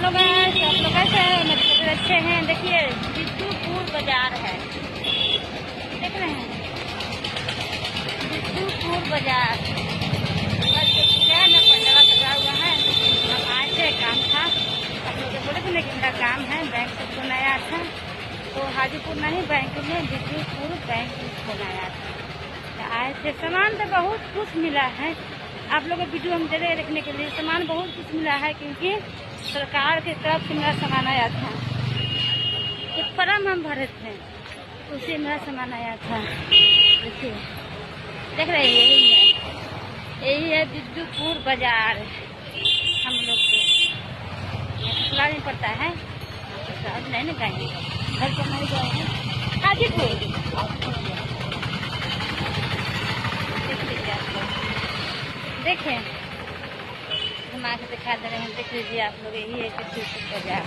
Hello guys, आप लोग कैसे हैं? मेरे बहुत अच्छे हैं। देखिए बिट्टूपुर बाजार है, देख रहे हैं बिट्टूपुर बाजार। बस क्या है ना, पंडवा सजा हुआ है। हम आए थे, काम था। आप लोग बोले थे ना कि मेरा काम है, बैंक से फोन आया था। तो हाजीपुर नहीं, बैंक में बिट्टूपुर बैंक में फोन आया था। तो आए थे, सामान तो बहुत कुछ मिला है। आप लोगों को वीडियो हम दे रहे देखने के लिए। सामान बहुत कुछ मिला है, क्योंकि सरकार की तरफ से मेरा सामान आया था। एक फॉर्म हम भरे थे, उसी मेरा सामान आया था। देखिए, देख रहे हैं, यही है बिट्टूपुर बाजार। हम लोग को खुला नहीं पड़ता है, अब नहीं ना जाएंगे, घर पर नहीं जाएंगे। हाजीपुर देखें, घुमा के दिखा दे रहे हैं। देख लीजिए आप लोग, यही है बिट्टूपुर बाजार।